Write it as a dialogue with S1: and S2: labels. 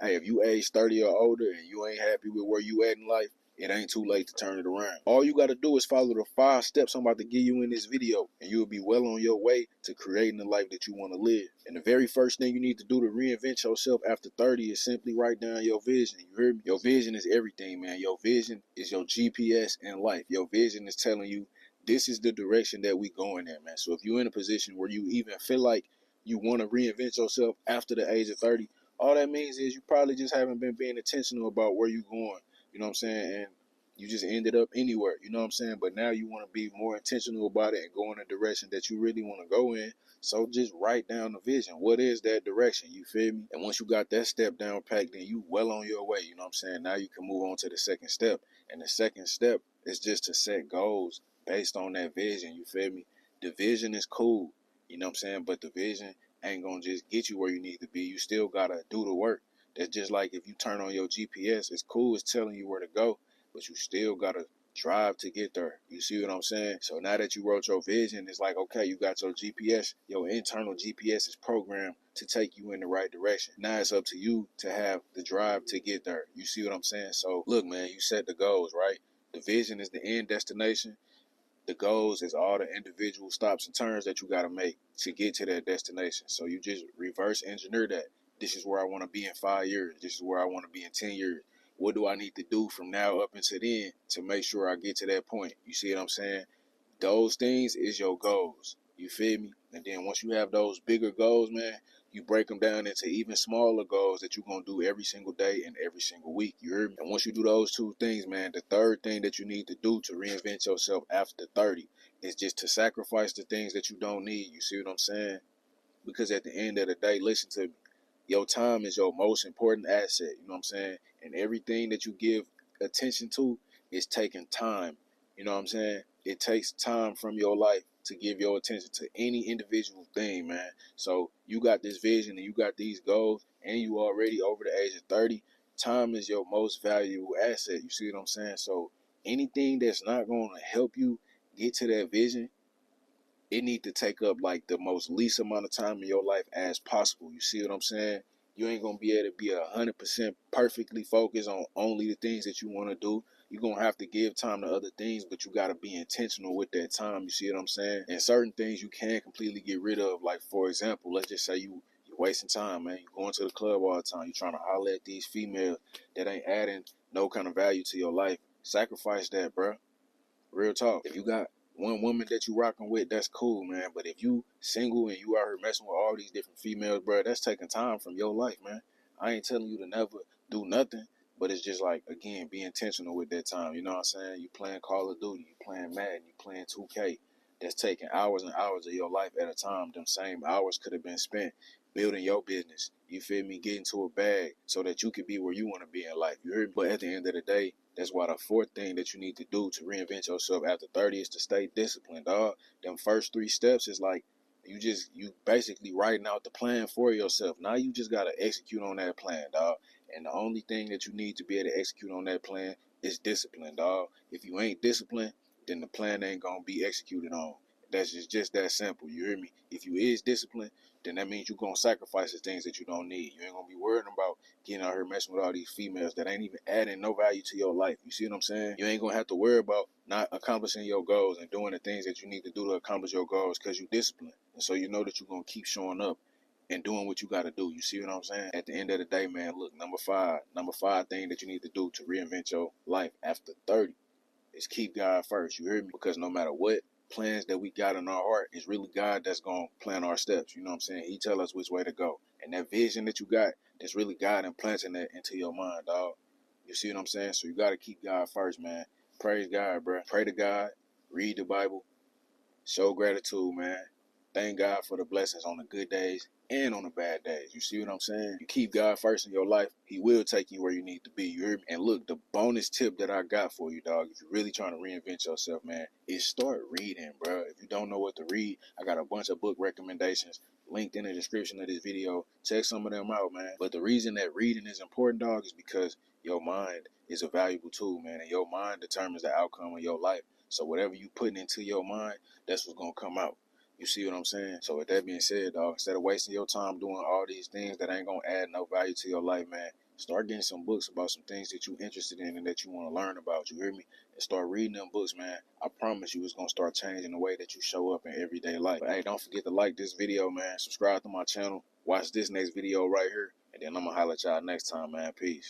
S1: Hey, if you age 30 or older and you ain't happy with where you at in life, it ain't too late to turn it around. All you got to do is follow the 5 steps I'm about to give you in this video, and you'll be well on your way to creating the life that you want to live. And the very first thing you need to do to reinvent yourself after 30 is simply write down your vision. You heard me? Your vision is everything, man. Your vision is your GPS in life. Your vision is telling you this is the direction that we going in, man. So if you're in a position where you even feel like you want to reinvent yourself after the age of 30, all that means is you probably just haven't been being intentional about where you're going. You know what I'm saying? And you just ended up anywhere. You know what I'm saying? But now you want to be more intentional about it and go in a direction that you really want to go in. So just write down the vision. What is that direction? You feel me? And once you got that step down packed, then you well on your way. You know what I'm saying? Now you can move on to the second step. And the second step is just to set goals based on that vision. You feel me? The vision is cool. You know what I'm saying? But the vision ain't gonna just get you where you need to be. You still gotta do the work. That's just like if you turn on your GPS, it's cool, it's telling you where to go, but you still gotta drive to get there. You see what I'm saying? So now that you wrote your vision, it's like, okay, you got your GPS, your internal GPS is programmed to take you in the right direction. Now it's up to you to have the drive to get there. You see what I'm saying? So look, man, you set the goals, right? The vision is the end destination. The goals is all the individual stops and turns that you got to make to get to that destination. So you just reverse engineer that. This is where I want to be in 5 years. This is where I want to be in 10 years. What do I need to do from now up until then to make sure I get to that point? You see what I'm saying? Those things is your goals. You feel me? And then once you have those bigger goals, man, you break them down into even smaller goals that you're going to do every single day and every single week. You heard me? And once you do those 2 things, man, the third thing that you need to do to reinvent yourself after 30 is just to sacrifice the things that you don't need. You see what I'm saying? Because at the end of the day, listen to me. Your time is your most important asset. You know what I'm saying? And everything that you give attention to is taking time. You know what I'm saying? It takes time from your life to give your attention to any individual thing, man. So you got this vision and you got these goals and you already over the age of 30. Time is your most valuable asset. You see what I'm saying? So anything that's not going to help you get to that vision, it need to take up like the most least amount of time in your life as possible. You see what I'm saying? You ain't gonna be able to be 100% perfectly focused on only the things that you want to do. You're gonna have to give time to other things, but you gotta be intentional with that time. You see what I'm saying? And certain things you can completely get rid of. Like for example, let's just say you're wasting time, man. You're going to the club all the time. You're trying to holler at these females that ain't adding no kind of value to your life. Sacrifice that, bro. Real talk. If you got one woman that you rocking with, that's cool, man. But if you single and you out here messing with all these different females, bro, that's taking time from your life, man. I ain't telling you to never do nothing, but it's just like, again, be intentional with that time. You know what I'm saying? You playing Call of Duty, you playing Madden, you playing 2K. That's taking hours and hours of your life at a time. Them same hours could have been spent building your business. You feel me? Getting to a bag so that you can be where you want to be in life. You heard me? But at the end of the day, that's why the fourth thing that you need to do to reinvent yourself after 30 is to stay disciplined, dog. Them first 3 steps is like you basically writing out the plan for yourself. Now you just gotta execute on that plan, dog. And the only thing that you need to be able to execute on that plan is discipline, dog. If you ain't disciplined, then the plan ain't gonna be executed on. That's just that simple. You hear me? If you is disciplined, then that means you're gonna sacrifice the things that you don't need. You ain't gonna be worried about getting out here messing with all these females that ain't even adding no value to your life. You see what I'm saying? You ain't gonna have to worry about not accomplishing your goals and doing the things that you need to do to accomplish your goals because you disciplined. And so you know that you're gonna keep showing up and doing what you gotta do. You see what I'm saying? At the end of the day, man, look, number five thing that you need to do to reinvent your life after 30 is keep God first. You hear me? Because no matter what plans that we got in our heart, it's really God that's going to plan our steps. You know what I'm saying? He tell us which way to go. And that vision that you got, that's really God implanting that into your mind, dog. You see what I'm saying? So you got to keep God first, man. Praise God, bro. Pray to God. Read the Bible. Show gratitude, man. Thank God for the blessings on the good days and on the bad days. You see what I'm saying? You keep God first in your life, He will take you where you need to be. You hear me? And look, the bonus tip that I got for you, dog, if you're really trying to reinvent yourself, man, is start reading, bro. If you don't know what to read, I got a bunch of book recommendations linked in the description of this video. Check some of them out, man. But the reason that reading is important, dog, is because your mind is a valuable tool, man, and your mind determines the outcome of your life. So whatever you putting into your mind, that's what's gonna come out. You see what I'm saying? So with that being said, dog, instead of wasting your time doing all these things that ain't gonna add no value to your life, man, Start getting some books about some things that you're interested in and that you want to learn about. You hear me? And start reading them books, man. I promise you it's going to start changing the way that you show up in everyday life. But hey, don't forget to like this video, man. Subscribe to my channel. Watch this next video right here. And then I'm going to holler at y'all next time, man. Peace.